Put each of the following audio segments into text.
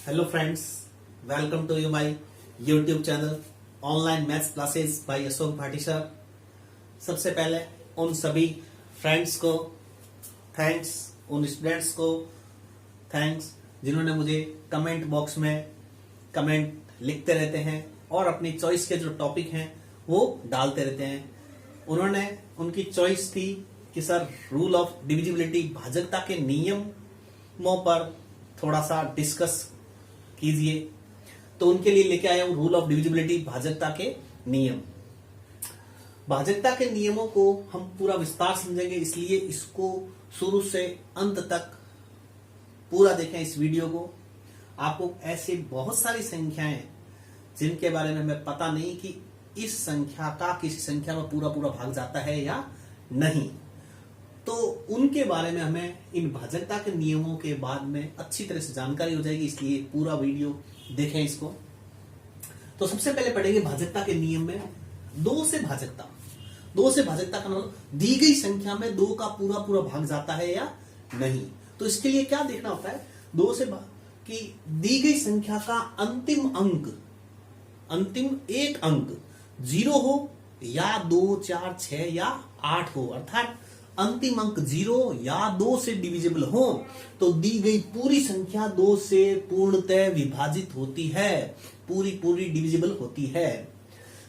Hello friends, welcome to you my YouTube channel online maths classes by Ashok Bhati sir. सबसे पहले उन सभी friends को थैंक्स, उन स्टूडेंट्स को थैंक्स जिन्होंने मुझे कमेंट बॉक्स में कमेंट लिखते रहते हैं और अपनी चॉइस के जो टॉपिक हैं वो डालते रहते हैं। उन्होंने उनकी चॉइस थी कि सर रूल ऑफ डिविजिबिलिटी भाजकता के नियमों पर थोड़ा सा डिस्कस कीजिए, तो उनके लिए लेके आया हूं रूल ऑफ डिविजिबिलिटी भाजकता के नियम। भाजकता के नियमों को हम पूरा विस्तार समझेंगे, इसलिए इसको शुरू से अंत तक पूरा देखें इस वीडियो को। आपको ऐसे बहुत सारी संख्याएं जिनके बारे में हमें पता नहीं कि इस संख्या का किसी संख्या में पूरा पूरा भाग जाता है या नहीं, तो उनके बारे में हमें इन भाजकता के नियमों के बाद में अच्छी तरह से जानकारी हो जाएगी, इसलिए पूरा वीडियो देखें इसको। तो सबसे पहले पढ़ेंगे भाजकता के नियम में दो से भाजकता। दो से भाजकता का मतलब दी गई संख्या में दो का पूरा पूरा भाग जाता है या नहीं। तो इसके लिए क्या देखना होता है, दो से कि दी गई संख्या का अंतिम एक अंक 0 हो या 2, 4, 6 या 8 हो, अर्थात अंतिम अंक 0 या 2 से डिविजिबल हो तो दी गई पूरी संख्या 2 से पूर्णतः विभाजित होती है, पूरी डिविजिबल होती है।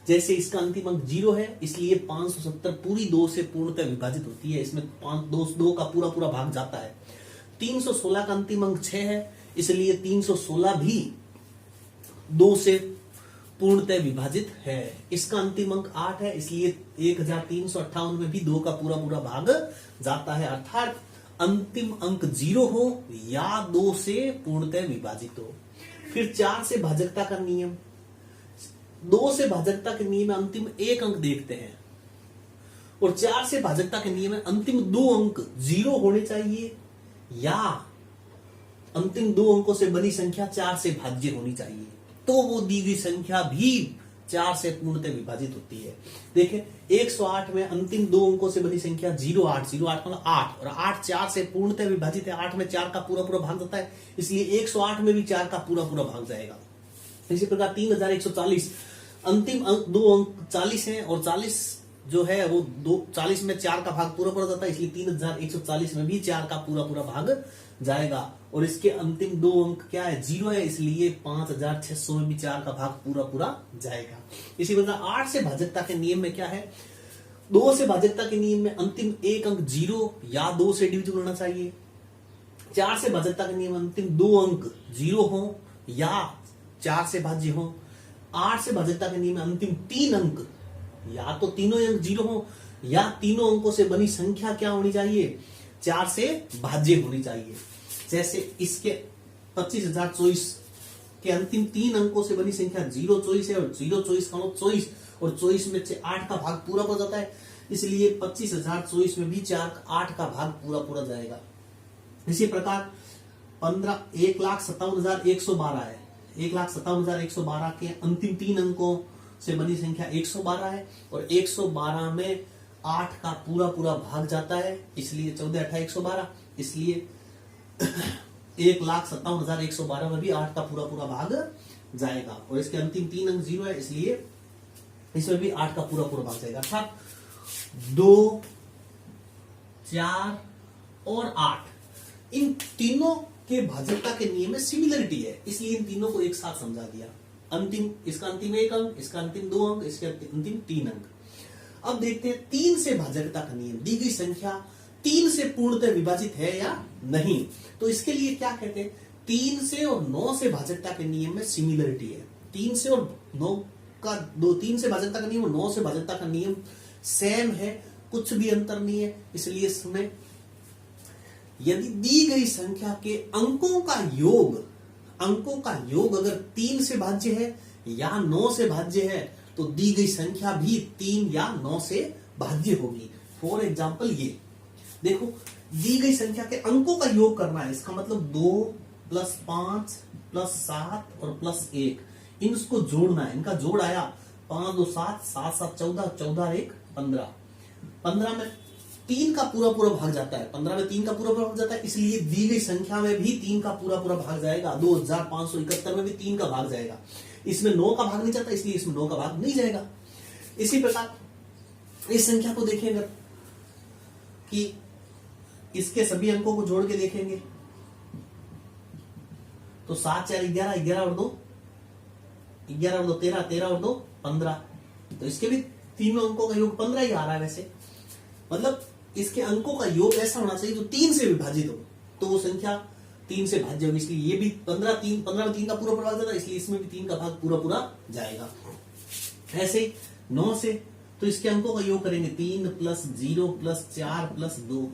जैसे इसका अंतिम अंक 0 है, इसलिए 570 पूरी 2 से पूर्णतः विभाजित होती है, इसमें 2 का पूरा पूरा भाग जाता है। 316 का अंतिम अंक 6 है, इसलिए 316 भी 2 से पूर्णतः विभाजित है। इसका अंतिम अंक 8 है, इसलिए 1358 में भी 2 का पूरा पूरा भाग जाता है, अर्थात अंतिम अंक 0 हो या 2 से पूर्णतः विभाजित हो। फिर 4 से भाजकता का नियम। 2 से भाजकता के नियम में अंतिम एक अंक देखते हैं और 4 से भाजकता के नियम में अंतिम 2 अंक 0 होने चाहिए या अंतिम 2 अंकों से बनी संख्या 4 से भाज्य होनी चाहिए, तो वो दी गई संख्या भी 4 से पूर्णतः विभाजित होती है। देखिए 108 में अंतिम 2 अंकों से बनी संख्या 08 मतलब 8 और 8 4 से पूर्णतः विभाजित है। 8 में 4 का पूरा पूरा भाग जाता है, इसलिए 108 में भी 4 का पूरा पूरा भाग जाएगा। इसी प्रकार 3140 अंतिम अंक 2 अंक 40 है और 40 जो है वो 40 में 4 का भाग पूरा पूरा जाता है, इसलिए 3140 में भी 4 का पूरा पूरा भाग जाएगा। और इसके अंतिम 2 अंक क्या है, 0 है, इसलिए 5600 में भी 4 का भाग पूरा पूरा जाएगा। इसी प्रकार 8 से भाजकता के नियम में क्या है, 2 से भाजकता के नियम में अंतिम एक अंक 0 या 2 से डिविजिबल होना चाहिए। 4 से भाजकता के नियम में अंतिम 2 अंक 0 हो या 4 से भाज्य हो। 8 से भाजकता के नियम में अंतिम 3 अंक या तो तीनों अंक 0 हो या तीनों अंकों से बनी संख्या क्या होनी चाहिए, 4 से भाज्य होनी चाहिए। जैसे इसके 25024 के अंतिम 3 अंकों से बनी संख्या 0 24 है और 0 24 का 24 और 24 में से 8 का भाग पूरा पूरा जाता है, इसलिए 25024 में भी 8 का भाग पूरा पूरा जाएगा। इसी प्रकार 1,57,112 है। 1,57,112 के अंतिम 3 अंकों से बनी संख्या 112 है और 112 में 8 का पूरा पूरा भाग जाता है, इसलिए 14 8 112, इसलिए 1,57,112 में भी 8 का पूरा पूरा भाग जाएगा। और इसके अंतिम 3 अंक 0 है, इसलिए इसमें भी 8 का पूरा पूरा भाग जाएगा। अर्थात 2, 4 और 8 इन तीनों के भाजकता के नियम में सिमिलरिटी है, इसलिए इन तीनों को एक साथ समझा दिया। इसका अंतिम एक अंक, इसका अंतिम 2 अंक, इसके अंतिम 3 अंक। अब देखते हैं 3 से भाजकता का नियम। दी गई संख्या 3 से पूर्णतः विभाजित है या नहीं, तो इसके लिए क्या कहते हैं, 3 से और 9 से भाजकता के नियम में सिमिलरिटी है। 3 से और 9 का 3 से भाजकता का नियम और 9 से भाजकता का नियम सेम है, कुछ भी अंतर नहीं है। इसलिए इसमें यदि दी गई संख्या के अंकों का योग अगर 3 से भाज्य है या 9 से भाज्य है तो दी गई संख्या भी 3 या 9 से भाज्य होगी। फॉर एग्जाम्पल ये देखो, दी गई संख्या के अंकों का योग करना है, इसका मतलब 2 + 5 + 7 और +1, इनको जोड़ना है। इनका जोड़ आया 5 2 7 7 7 14 14 1 15। 15 में 3 का पूरा पूरा भाग जाता है, 15 में 3 का पूरा पूरा भाग जाता है, इसलिए दी गई संख्या में भी 3 का पूरा पूरा भाग जाएगा। 2571 में भी 3 का भाग जाएगा। इसमें 9 का भाग नहीं जाता, इसलिए इसमें 9 का भाग नहीं जाएगा। इसी प्रकार इस संख्या को देखेंगे कि इसके सभी अंकों को जोड़ के देखेंगे तो 7 4 11, 11 और 2 13, 13 और 2 15, तो इसके भी तीनों अंकों का योग 15 ही आ रहा है। वैसे मतलब इसके अंकों का योग ऐसा होना चाहिए जो 3 से विभाजित हो, तो वो संख्या 3 से भाज्य होगी, इसलिए ये भी 15 में 3 का पूरा पूरा भाग जाता है, इसलिए इसमें भी 3 का भाग पूरा पूरा जाएगा। ऐसे 9 से तो इसके अंकों का योग करेंगे 3 + 0 + 4 + 2,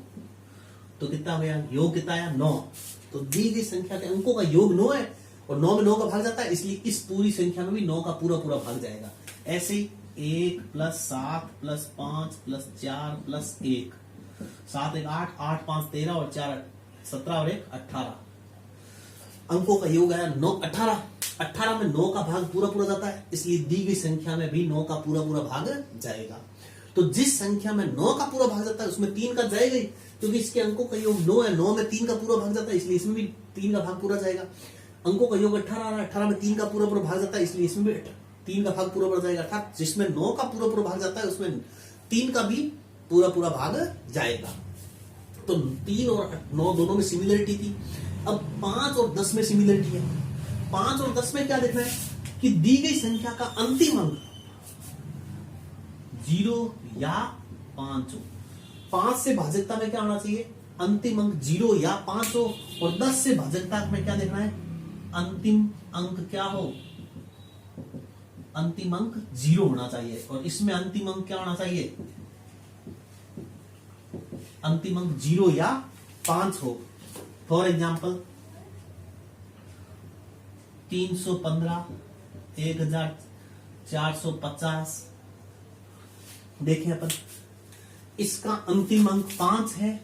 तो कितना हो गया, योग कितना आया 9। तो दी गई संख्या के अंकों का योग 9 है और 9 में 9 का भाग जाता है, इसलिए इस पूरी संख्या में भी 9 का पूरा पूरा भाग जाएगा। ऐसे 1 + 7 + 5 + 4 + 1, 7 1 8, 8 5 13 और 4 17 और 1 18, अंकों का योग आया 9 18। 18 में 9 का भाग पूरा पूरा जाता है, इसलिए दी गई संख्या में भी 9 का पूरा पूरा भाग जाएगा। तो जिस संख्या में 9 का पूरा भाग जाता है उसमें 3 का जाएगा ही, क्योंकि इसके अंकों का योग 9 है, 9 में 3 का पूरा भाग जाता है, इसलिए इसमें भी 3 का भाग पूरा जाएगा। अंकों का योग 18 आ रहा है, 18 में 3 का पूरा पूरा भाग जाता है, इसलिए इसमें भी 3 का भाग पूरा पूरा जाएगा। अर्थात जिसमें 9 का पूरा पूरा भाग जाता है उसमें 3 का भी पूरा पूरा भाग जाएगा। तो 3 और 9 दोनों में सिमिलरिटी थी। अब 5 और 10 में सिमिलरिटी है। 5 और 10 में क्या देखना है कि दी गई संख्या का अंतिम अंक 0 या 5 हो। 5 से भाजकता में क्या होना चाहिए, अंतिम अंक 0 या 5 हो, और 10 से भाजकता में क्या देखना है, अंतिम अंक क्या हो, अंतिम अंक 0 होना चाहिए, और इसमें अंतिम अंक क्या होना चाहिए, अंतिम अंक 0 या 5 हो। फॉर एग्जाम्पल 315, 1450, देखें अपन, इसका अंतिम अंक 5 है,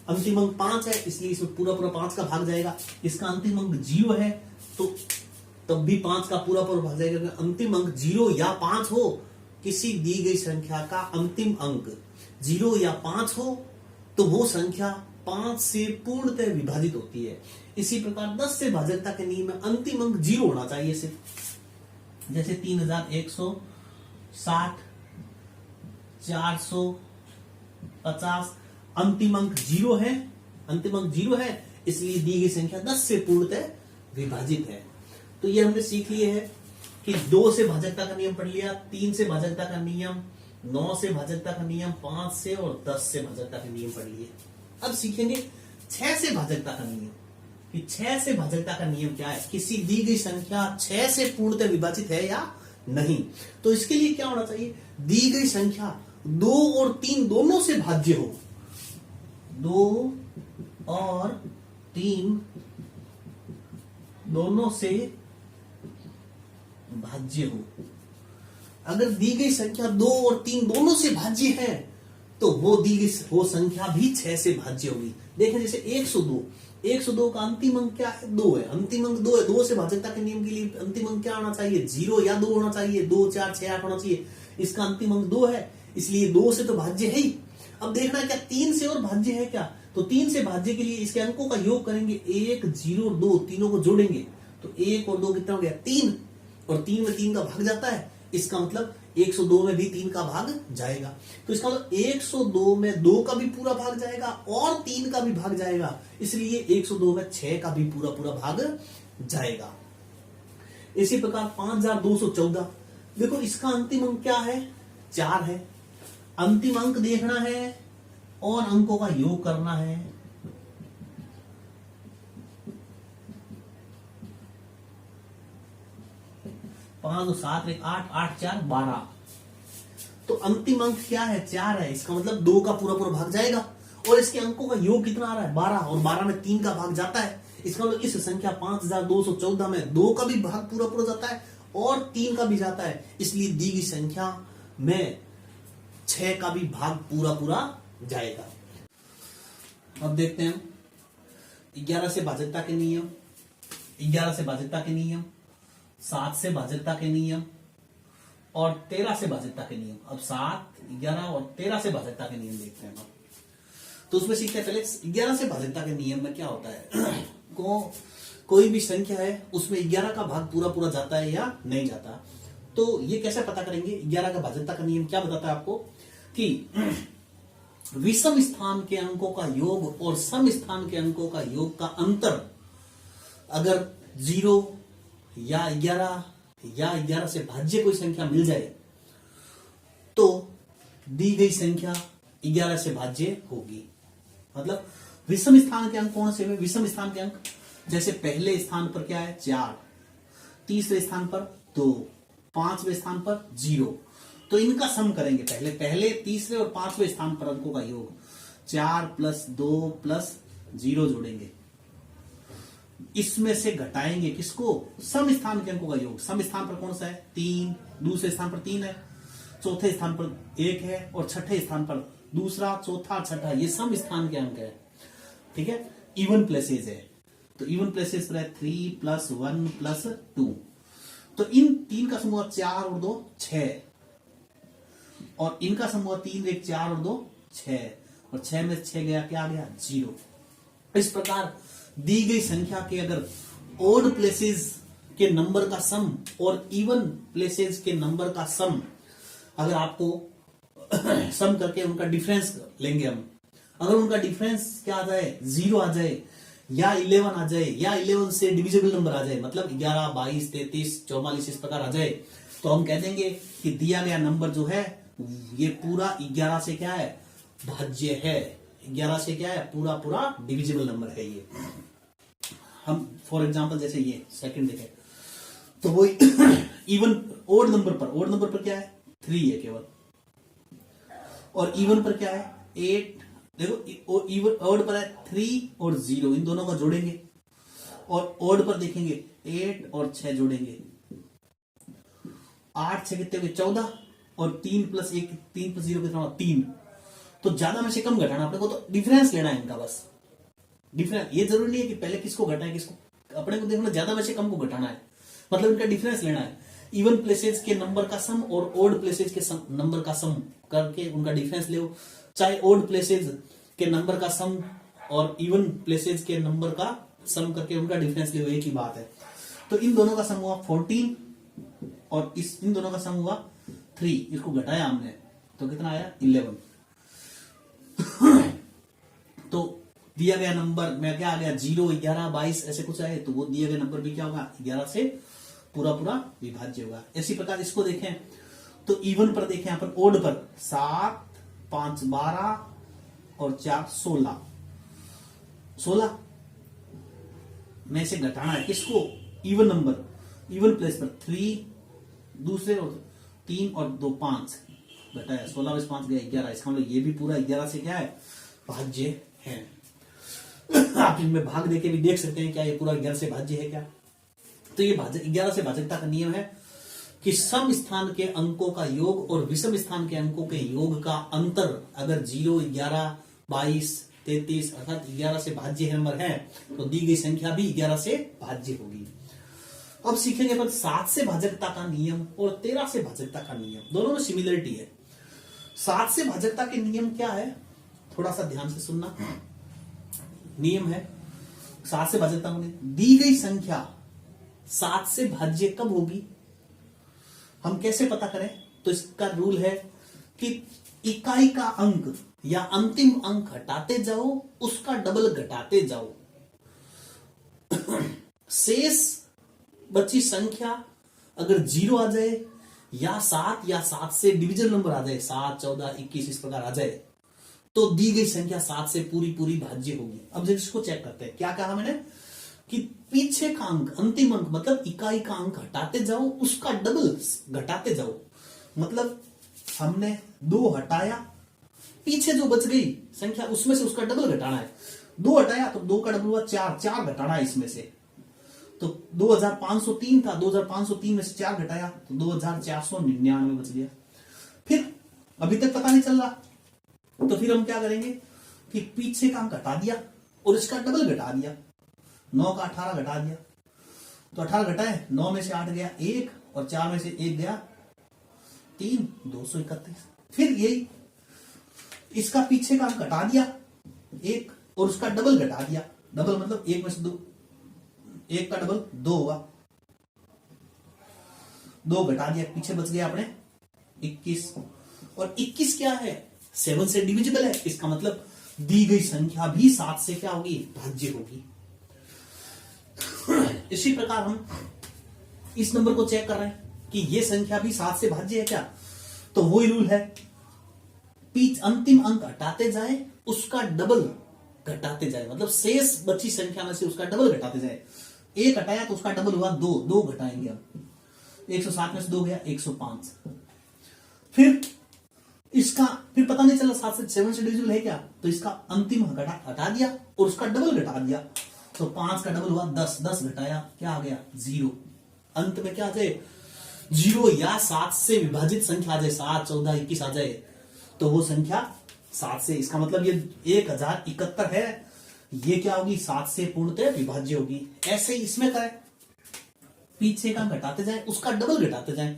अंतिम अंक 5 है, इसलिए इसमें पूरा पूरा 5 का भाग जाएगा। इसका अंतिम अंक 0 है तो तब भी 5 का पूरा पूरा भाग जाएगा। अंतिम अंक 0 या 5 हो, किसी दी गई संख्या का अंतिम अंक 0 या 5 हो तो वो संख्या 5 से पूर्णतः विभाजित होती है। इसी प्रकार 10 से भाजकता के नियम में अंतिम अंक 0 होना चाहिए सिर्फ। जैसे 3160, 450, अंतिम अंक 0 है, अंतिम अंक 0 है, इसलिए दी गई संख्या 10 से पूर्णतः विभाजित है। तो ये हमने सीख लिए है कि 2 से भाजकता का नियम पढ़ लिया, 3 से भाजकता का नियम, 9 से भाजकता का नियम, 5 से और 10 से भाजकता का नियम पढ़ लिए। अब सीखेंगे 6 से भाजकता का नियम, कि 6 से भाजकता का नियम क्या है, किसी दी गई संख्या 6 से पूर्णतः विभाजित है या नहीं। तो इसके लिए क्या होना चाहिए, दी गई संख्या 2 और 3 दोनों से भाज्य हो, 2 और 3 दोनों से भाज्य हो। अगर दी गई संख्या 2 और 3 दोनों से भाज्य है तो वो दी गई वो संख्या भी 6 से भाज्य होगी। देखें जैसे 102 का अंतिम अंक क्या है, 2 है, अंतिम अंक 2 है। 2 से भाजकता के नियम के लिए अंतिम अंक क्या होना चाहिए, 0 या 2 होना चाहिए, 2 4 6 8 होना चाहिए। इसका अंतिम अंक 2 है, इसलिए 2 से तो भाज्य है ही। अब देखना क्या 3 से और भाज्य है क्या, तो 3 से भाज्य के लिए इसके अंकों का योग करेंगे, 1 0 2, तीनों को जोड़ेंगे तो 1 और 2 कितना हो गया 3, और 3 में 3 का भाग जाता है, इसका मतलब 102 में भी 3 का भाग जाएगा। तो इसका मतलब 102 में 2 का भी पूरा भाग जाएगा और 3 का भी भाग जाएगा, इसलिए 102 में 6 का भी पूरा पूरा भाग जाएगा। इसी प्रकार 5214, देखो इसका अंतिम अंक क्या है, 4 है। अंतिम अंक देखना है और अंकों का योग करना है। पांच 7 1 8 8 4 12, तो अंतिम अंक क्या है 4 है, इसका मतलब 2 का पूरा पूरा भाग जाएगा। और इसके अंकों का योग कितना आ रहा है 12, और 12 में 3 का भाग जाता है, इसका मतलब इस संख्या 5214 में 2 का भी भाग पूरा पूरा जाता है और 3 का भी जाता है, इसलिए दी गई संख्या में 6 का भी भाग पूरा पूरा जाएगा। अब देखते हैं 11 से भाजकता के नियम, 11 से भाजकता के नियम, 7 से भाजकता के नियम और 13 से भाजकता के नियम। अब 7 11 और 13 से भाजकता के नियम देखते हैं। तो उसमें सीखते हैं पहले 11 से भाजकता के नियम में क्या होता है। कोई भी संख्या है उसमें 11 का भाग पूरा पूरा जाता है या नहीं जाता। तो ये कैसे पता करेंगे। 11 का भाजकता का नियम क्या बताता है आपको कि विषम स्थान के अंकों का योग और सम स्थान के अंकों का योग का अंतर अगर 0 या 11 या 11 से भाज्य कोई संख्या मिल जाए तो दी गई संख्या 11 से भाज्य होगी। मतलब विषम स्थान के अंक कौन से हुए। विषम स्थान के अंक जैसे पहले स्थान पर क्या है 4, तीसरे स्थान पर 2, पांचवें स्थान पर 0। तो इनका सम करेंगे पहले तीसरे और पांचवें स्थान पर अंकों का योग 4 + 2 + 0 जोड़ेंगे। इसमें से घटाएंगे किसको, सम स्थान के अंकों का योग। सम स्थान पर कौन सा है 3, दूसरे स्थान पर 3 है, चौथे स्थान पर 1 है और छठे स्थान पर दूसरा, चौथा, छठा, ये सम स्थान के अंक है। ठीक है, इवन प्लेसेस है तो इवन प्लेसेस पर है 3 + 1 + 2। तो इन तीन का समूह 4 और 2 6 और इनका समूह 3 1 4 और 2 6 और 6 में 6 गया क्या आ गया 0। इस प्रकार दी गई संख्या के अगर ओड प्लेसेस के नंबर का सम और इवन प्लेसेस के नंबर का सम अगर आपको सम करके उनका डिफरेंस लेंगे हम, अगर उनका डिफरेंस क्या आ जाए 0 आ जाए या 11 आ जाए या 11 से डिविजिबल नंबर आ जाए, मतलब 11 22 33 44 इस प्रकार आ जाए, तो हम कह देंगे कि दिया गया नंबर जो है ये पूरा 11 से क्या है भाज्य है। 11 से क्या है पूरा पूरा डिविजिबल नंबर है ये। हम फॉर एग्जांपल जैसे ये सेकंड देखें तो वो इवन ओड नंबर पर क्या है 3 है केवल, और इवन पर क्या है 8। देखो इवन ओड पर है 3 और 0, इन दोनों का जोड़ेंगे और ओड पर देखेंगे 8 और 6 जोड़ेंगे। 8 6 कितने हुए 14 और 3 + 1 3 + 0 कितना हुआ 3। तो ज्यादा में से कम घटाना अपने को, तो डिफरेंस लेना है इनका बस। डिफरेंस ये जरूरी नहीं है कि पहले किसको घटाएं किसको, अपने को देखना ज्यादा में से कम को घटाना है, मतलब इनका डिफरेंस लेना है। इवन प्लेसेस के नंबर का सम और ओड प्लेसेस के नंबर का सम करके उनका डिफरेंस ले, चाहे ओड प्लेसेस के नंबर का सम और इवन प्लेसेस के नंबर का सम करके उनका डिफरेंस ले, एक ही बात है। तो इन दोनों का सम हुआ 14 और इन दोनों का सम हुआ 3, इसको घटाया हमने तो कितना आया 11। तो दिया गया नंबर में क्या आ गया 0 11 22 ऐसे कुछ आए, तो वो दिए गए नंबर भी क्या होगा 11 से पूरा पूरा विभाज्य होगा। इसी प्रकार इसको देखें तो इवन पर देखें, यहां पर ओड पर 7 5 12 और 4 16 में से घटाना है किसको इवन नंबर, इवन प्लेस पर 3 दूसरे और 3 और 2 5 घटाया 16 में 5 गया 11। इसका मतलब ये भी पूरा 11 से क्या है भाज्य है। आप इनमें भाग देके भी देख सकते हैं क्या ये पूरा 11 से भाज्य है क्या। तो ये 11 से भाजकता का नियम है कि सम स्थान के अंकों का योग और विषम स्थान के अंकों के योग का अंतर अगर 0 11 22 33 अर्थात 11 से भाज्य नंबर है तो दी गई संख्या भी 11 से भाज्य होगी। अब सीखेंगे अपन 7 से भाजकता का नियम और 13 से भाजकता का नियम, दोनों में सिमिलरिटी है। 7 से भाजकता के नियम क्या है थोड़ा सा ध्यान से सुनना। नियम है 7 से भाजकता में दी गई संख्या 7 से भाज्य कब होगी, हम कैसे पता करें। तो इसका रूल है कि इकाई का अंक या अंतिम अंक घटाते जाओ उसका डबल घटाते जाओ। शेष बची संख्या अगर 0 आ जाए या 7 से डिविजन नंबर आ जाए 7 14 21 इस प्रकार आ जाए तो दी गई संख्या 7 से पूरी पूरी भाज्य होगी। अब जब इसको चेक करते हैं क्या कहा मैंने कि पीछे का अंक अंतिम अंक मतलब इकाई का अंक घटाते जाओ उसका डबल घटाते जाओ। मतलब हमने 2 हटाया, पीछे जो बच गई संख्या उसमें से उसका डबल घटाना है। 2 हटाया तो 2 का डबल हुआ 4 घटाना है इसमें से। तो 2503 था, 2503 में से 4 घटाया तो 2499 बच गया। फिर अभी तक पता नहीं चल रहा तो फिर हम क्या करेंगे कि पीछे का अंक घटा दिया और इसका डबल घटा दिया। 9 का 18 घटा दिया तो 18 घटाए 9 में से 8 गया 1 और 4 में से 1 गया 3 231। फिर यही इसका पीछे का अंक घटा दिया एक और उसका डबल घटा दिया। डबल मतलब एक में से दो, एक का डबल दो होगा, दो घटा दिया, पीछे बच गया अपने 21। और 21 क्या है, 7 से डिविजिबल है। इसका मतलब दी गई संख्या भी 7 से क्या होगी, भाज्य होगी। इसी प्रकार हम इस नंबर को चेक कर रहे हैं कि ये संख्या भी 7 से भाज्य है क्या, तो वही रूल है, अंतिम अंक हटाते जाए उसका डबल घटाते जाए, मतलब शेष बची संख्या में से उसका डबल घटाते जाए। एक हटाया तो उसका डबल हुआ दो, दो घटाएंगे अब 107 में से 2 गया 105। फिर इसका फिर पता नहीं चला 7 से डिविजिबल है क्या, तो इसका अंतिम हटा दिया और उसका डबल घटा दिया, तो 5 का डबल हुआ 10, 10 घटाया क्या आ गया 0। अंत में क्या आ जाए 0, या 7 से विभाजित संख्या आ जाए, 7, 14, 21 आ जाए, तो वो संख्या 7 से, इसका मतलब ये 1071 है, ये क्या होगी 7 से पूर्णतः विभाज्य होगी। ऐसे ही इसमें करें, पीछे का घटाते जाए उसका डबल घटाते जाए,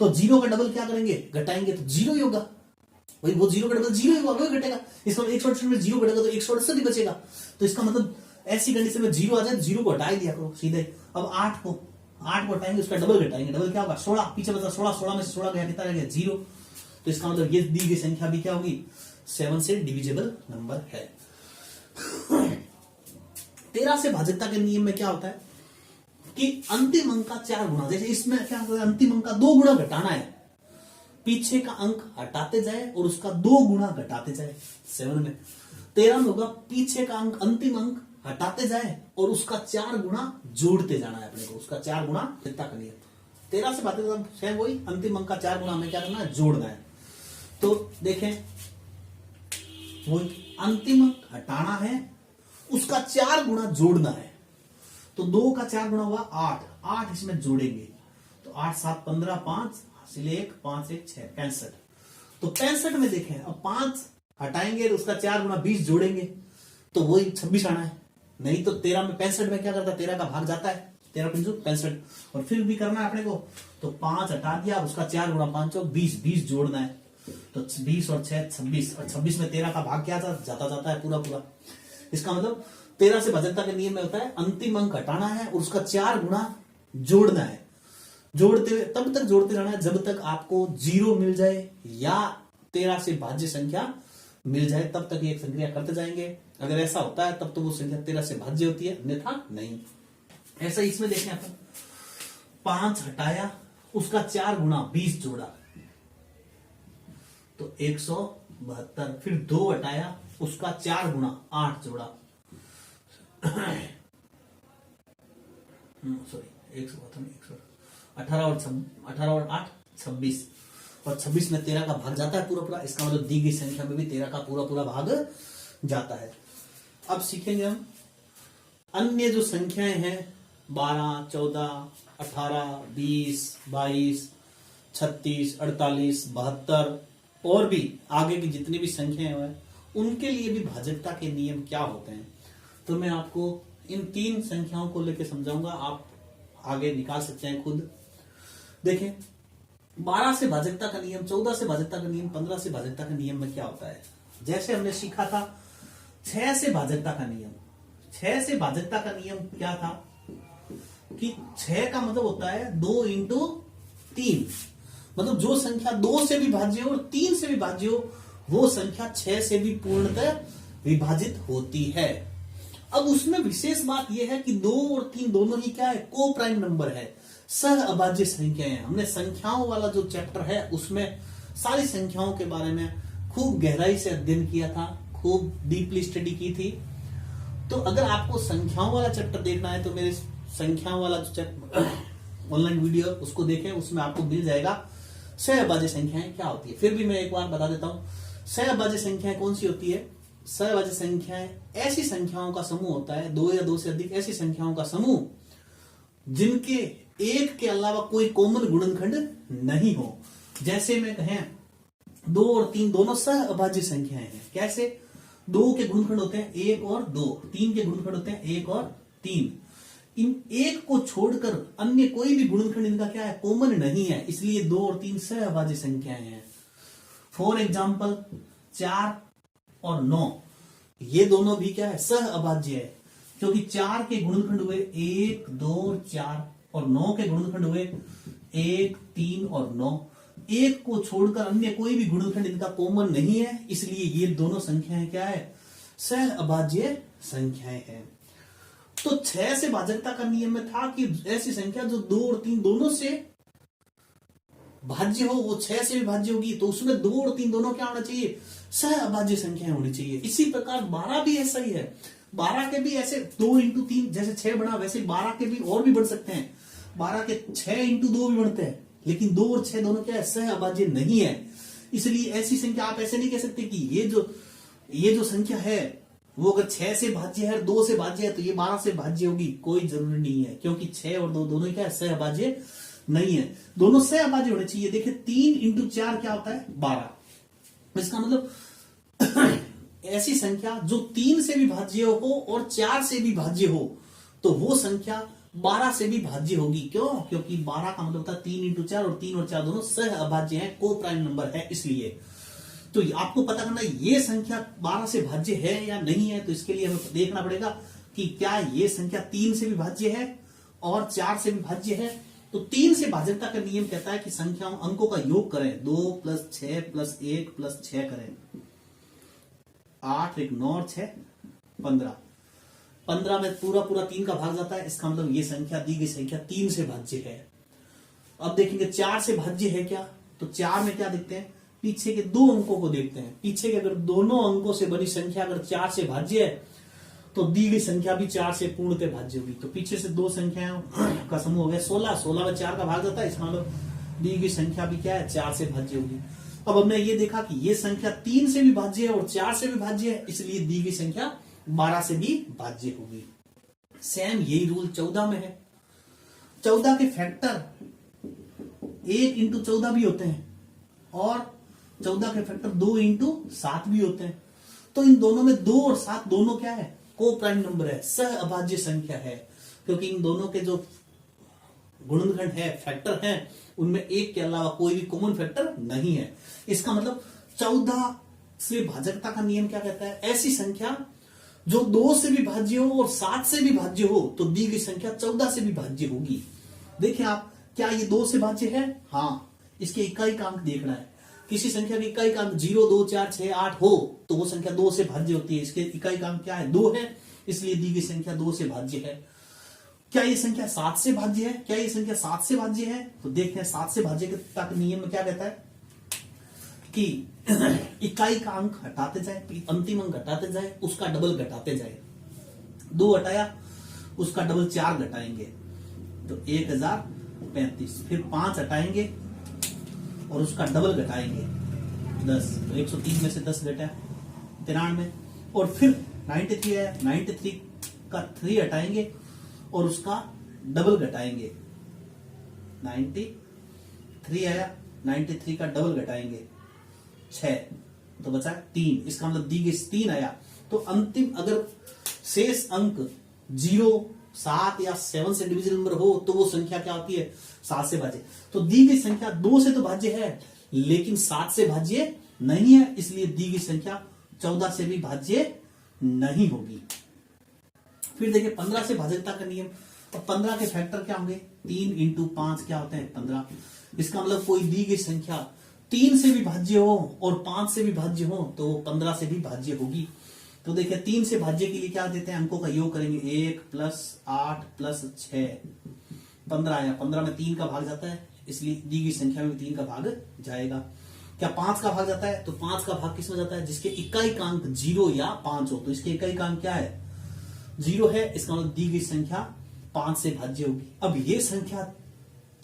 तो 0 का डबल क्या करेंगे, घटाएंगे तो 0 ही होगा, भाई वो 0 का डबल 0 ही होगा, वही घटेगा। इसका 168 में 0 घटेगा तो 168 ही बचेगा। तो इसका मतलब ऐसी कंडीशन में 0 आ जाए तो 0 को हटा ही दिया करो सीधे। अब 8 को हटाएंगे, उसका डबल घटाएंगे, डबल क्या होगा 16, पीछे बचा 16, 16 में से 16 गया कितना रह गया 0। तो इसका मतलब ये दी गई संख्या भी क्या होगी 7 से डिविजिबल नंबर है। 13 से भाजकता के नियम में क्या होता है कि अंतिम अंक का 4 गुना, जैसे इसमें क्या होता है अंतिम अंक का 2 गुना घटाना है, पीछे का अंक हटाते जाए और उसका 2 गुना घटाते जाए। 7 में 13 में होगा पीछे का अंक अंतिम अंक हटाते जाए और उसका 4 गुना जोड़ते जाना है अपने को, उसका 4 गुना जितना का नियम। 13 से भाजकता है वही, अंतिम अंक का 4 गुना हमें क्या करना है, जोड़ना है। तो देखें वो अंतिम अंक हटाना है, उसका 4 गुना जोड़ना है, तो 2 का 4 गुना हुआ 8, 8 इसमें जोड़ेंगे तो 8, 7, 15, 5 हासिल 1, 5, 1, 6, 65। तो 65 में देखें अब 5 हटाएंगे तो उसका 4 गुना 20 जोड़ेंगे तो वही 26 आना है। नहीं तो 13 में 65 में क्या करता है, 13 का भाग जाता है, 13 × 65, और फिर भी करना है अपने को, तो 5 हटा दिया, उसका 4 गुना 5 20, 20 जोड़ना है, तो 20 और 6 26, और 26 में 13 का भाग क्या जाता है पूरा पूरा। इसका मतलब 13 से भाजकता के नियम में होता है अंतिम अंक हटाना है और उसका 4 गुना जोड़ना है, जोड़ते तब तक जोड़ते रहना है जब तक आपको 0 मिल जाए या 13 से भाज्य संख्या मिल जाए, तब तक ये संक्रिया करते जाएंगे। अगर ऐसा होता है तब तो वो संख्या 13 से भाज्य होती है, अन्यथा नहीं। ऐसा इसमें देखें अपन, 5 हटाया उसका 4 गुना 20 जोड़ा तो 172, फिर 2 हटाया उसका 4 गुना 8 जोड़ा, सॉरी 18 और 8 26, और 26 में 13 का भाग जाता है पूरा पूरा, इसका मतलब दी गई संख्या में भी 13 का पूरा पूरा भाग जाता है। अब सीखेंगे हम अन्य जो संख्याएं हैं 12, 14, 18, 20, 22, 36, 48, 72 और भी आगे की जितनी भी संख्याएं हैं उनके लिए भी भाजकता के नियम क्या होते हैं, तो मैं आपको इन 3 संख्याओं को लेकर समझाऊंगा, आप आगे निकाल सकते हैं खुद। देखें 12 से भाजकता का नियम, 14 से भाजकता का नियम, 15 से भाजकता का नियम में क्या होता है, जैसे हमने सीखा था 6 से भाजकता का नियम। 6 से भाजकता का नियम क्या था कि 6 का मतलब होता है 2 × 3, मतलब जो संख्या 2 से भी भाज्य हो और 3 से भी भाज्य हो वो संख्या 6 से भी पूर्णतः विभाजित होती है। अब उसमें विशेष बात यह है कि 2 और 3 दोनों ही क्या है, को प्राइम नंबर है, सह अभाज्य संख्याएं। हमने संख्याओं वाला जो चैप्टर है उसमें सारी संख्याओं के बारे में खूब गहराई से अध्ययन किया था, खूब डीपली स्टडी की थी। तो अगर आपको संख्याओं वाला चैप्टर देखना है तो मेरे संख्याओं वाला जो चैप्टर ऑनलाइन वीडियो उसको देखें, उसमें आपको मिल जाएगा सह अभाज्य संख्याएं क्या होती है। फिर भी मैं एक बार बता देता हूं, सह अभाज्य संख्याएं कौन सी होती है। सह अभाज्य संख्याएं ऐसी संख्याओं का समूह होता है, 2 या 2 से अधिक ऐसी संख्याओं का समूह जिनके एक के अलावा कोई कॉमन गुणनखंड नहीं हो। जैसे में कहें 2 और 3 दोनों सह अभाज्य संख्याएं हैं। कैसे, 2 के गुणनखंड होते हैं 1 और 2, 3 के गुणनखंड होते हैं 1 और 3। इन एक को छोड़कर अन्य कोई भी गुणनखंड इनका क्या है, कॉमन नहीं है, इसलिए 2 और 3 सह अभाज्य संख्याएं हैं। फॉर एग्जाम्पल 4 और 9 ये दोनों भी क्या है, सह अभाज्य है, क्योंकि 4 के गुणनखंड हुए 1 2 4 और 9 के गुणनखंड हुए 1 3 और 9। एक को छोड़कर अन्य कोई भी गुणनखंड इनका कॉमन नहीं है, इसलिए ये दोनों संख्याएं क्या है, सह अभाज्य संख्याएं हैं। तो 6 से भाजकता का नियम में था कि ऐसी संख्या जो 2 और 3 दोनों से भाज्य हो वो 6 से भी भाज्य होगी, तो उसमें 2 और 3 दोनों क्या होना चाहिए, सह अभाज्य संख्याएं होनी चाहिए। इसी प्रकार 12 भी ऐसा ही है, 12 के भी ऐसे 2 इंटू 3 जैसे 6 बना, वैसे 12 के भी और भी बढ़ सकते हैं, 12 के 6 इंटू 2 भी बढ़ते हैं, लेकिन 2 और 6 दोनों क्या है, सह अभाज्य नहीं है। इसलिए ऐसी संख्या आप ऐसे नहीं कह सकते कि ये जो संख्या है वो अगर 6 से भाज्य है, 2 से भाज्य है, तो ये 12 से भाज्य होगी, कोई जरूरी नहीं है, क्योंकि 6 और 2 दोनों क्या है, सह अभाज्य नहीं है, दोनों सह अभाज्य होने चाहिए। देखिए 3 इंटू 4 क्या होता है, 12। इसका मतलब ऐसी संख्या जो 3 से भी भाज्य हो और 4 से भी भाज्य हो, तो वो संख्या 12 से भी भाज्य होगी। क्यों? क्योंकि 12 का मतलब होता है 3 इंटू 4 और 3 और 4 दोनों सह अभाज्य हैं, को प्राइम नंबर है, इसलिए। तो आपको पता करना ये संख्या 12 से भाज्य है या नहीं है, तो इसके लिए हमें देखना पड़ेगा कि क्या ये संख्या 3 से भी भाज्य है और 4 से भी भाज्य है। तो 3 से भाजकता का नियम कहता है कि संख्याओं अंकों का योग करें, 2 + 6 + 1 + 6 करें, 8 1 9 और 6 15। 15 में पूरा 3 का भाग जाता है, इसका मतलब ये संख्या दी गई संख्या 3 से भाज्य है। अब देखेंगे 4 से भाज्य है क्या, तो 4 में क्या देखते हैं, पीछे के 2 अंकों को देखते हैं। पीछे के अगर दोनों अंकों से बनी संख्या अगर 4 से भाज्य है, तो दी गई संख्या भी 4 से पूर्णतः भाज्य होगी। तो पीछे से 2 संख्याओं का समूह हो गया 16, 16 में 4 का भाग जाता है, इसका मतलब दी गई संख्या भी क्या है, 4 से भाज्य होगी। अब हमने ये देखा कि ये संख्या 3 से भी भाज्य है और 4 से भी भाज्य है, इसलिए दी गई संख्या 12 से भी भाज्य होगी। सेम यही रूल 14 में है। 14 के फैक्टर 1 इंटू 14 भी होते हैं और 14 के फैक्टर 2 इंटू 7 भी होते हैं। तो इन दोनों में 2 और 7 दोनों क्या है, को प्राइम नंबर है, सह अभाज्य संख्या है, क्योंकि इन दोनों के जो गुणनखंड है, फैक्टर हैं, उनमें एक के अलावा कोई भी कॉमन फैक्टर नहीं है। इसका मतलब 14 से भाजकता का नियम क्या कहता है, ऐसी संख्या जो 2 से भी भाज्य हो और 7 से भी भाज्य हो, तो दी गई संख्या 14 से भी भाज्य होगी। देखिए आप, क्या ये 2 से भाज्य है, हाँ, इसके इकाई अंक देखना है। किसी संख्या की इकाई अंक 0 2 4 6 8 हो, तो वो संख्या 2 से भाज्य होती है। इसके इकाई अंक क्या है, 2 है, इसलिए दी गई संख्या 2 से भाज्य है। क्या ये संख्या 7 से भाज्य है, क्या ये संख्या 7 से भाज्य है, तो देखते हैं 7 से भाज्य का नियम में क्या कहता है कि इकाई का अंक हटाते जाए, अंतिम अंक घटाते जाए, उसका डबल घटाते जाए। 2 हटाया, उसका डबल 4 घटाएंगे, तो 1035। फिर 5 हटाएंगे और उसका डबल घटाएंगे 10, तो 103 में से 10 घटा 93। और फिर 93 है, 93 का 3 हटाएंगे और उसका डबल घटाएंगे, 93 आया, 93 का डबल घटाएंगे 6, तो बचा 3। इसका मतलब दी गई 3 आया। तो अंतिम अगर शेष अंक 0 7 या 7 से डिविजिबल नंबर हो, तो वो संख्या क्या होती है, 7 से भाज्य। तो दी गई संख्या 2 से तो भाज्य है, लेकिन 7 से भाज्य नहीं है, इसलिए दी गई संख्या 14 से भी भाज्य नहीं होगी। फिर देखिए 15 से भाजकता का नियम। तो 15 के फैक्टर क्या होंगे, 3 इंटू 5 क्या होते हैं, 15। इसका मतलब कोई दी गई संख्या 3 से भी भाज्य हो और 5 से भी भाज्य हो, तो वो 15 से भी भाज्य होगी। तो देखिए 3 से भाज्य के लिए क्या देते हैं, अंकों का योग करेंगे, 1 + 8 + 6 15 आया। 15 में 3 का भाग जाता है, इसलिए दी गई संख्या में 3 का भाग जाएगा। क्या 5 का भाग जाता है, तो 5 का भाग किसमें जाता है, जिसके इकाई अंक 0 या 5 हो। तो इसके इकाई अंक क्या है, 0 है, इसका मतलब दी गई संख्या 5 से भाज्य होगी। अब ये संख्या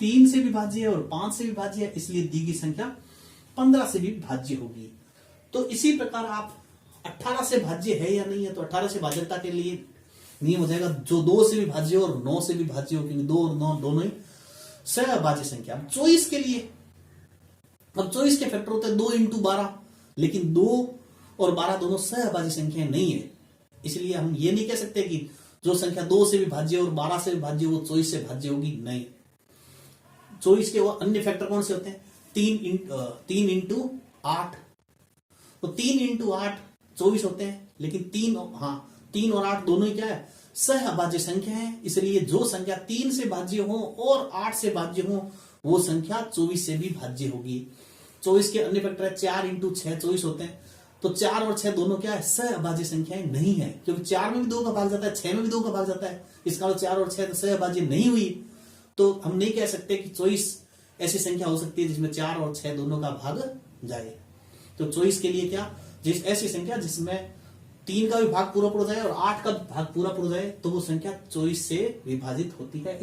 3 से भी भाज्य है और 5 से भी भाज्य है, इसलिए दी गई संख्या 15 से भी भाज्य होगी। तो इसी प्रकार आप 18 से भाज्य है या नहीं है, तो 18 से भाज्यता के लिए नियम हो जाएगा जो 2 से भी भाज्य हो और 9 से भी भाज्य हो, क्योंकि 2 और 9 दोनों ही सहभाज्य संख्या। 24 के लिए, अब 24 के फैक्टर होते हैं 2 इंटू 12, लेकिन 2 और 12 दोनों सहभाज्य संख्या नहीं है, इसलिए हम ये नहीं कह सकते कि जो संख्या 2 से भी भाज्य और 12 से भी भाज्य वो 24 से भाज्य होगी, नहीं। 24 के वो अन्य फैक्टर कौन से होते हैं, 3 इंटू 8 तो 3 इंटू 8 24 होते हैं, लेकिन 3 और 8 दोनों ही क्या है, सहअभाज्य संख्या है, इसलिए जो संख्या 3 से भाज्य हो और 8 से भाज्य हो वो संख्या 24 से भी भाज्य होगी। 24 के अन्य फैक्टर है 4 इंटू 6 24 होते हैं, तो 4 और 6 दोनों क्या है, सहअभाज्य संख्याएं नहीं है, क्योंकि 4 में भी 2 का भाग जाता है, 6 में भी 2 का भाग जाता है, इसका मतलब 4 और 6 तो सहअभाज्य नहीं हुई। तो हम नहीं कह सकते कि 24 ऐसी संख्या हो सकती है जिसमें 4 और 6 दोनों का भाग जाए। तो 24 के लिए क्या, जिस ऐसी संख्या जिसमें 3 का भी भाग पूरा पूरा जाए और 8 का भाग पूरा पूरा जाए, तो वो संख्या 24 से विभाजित होती है।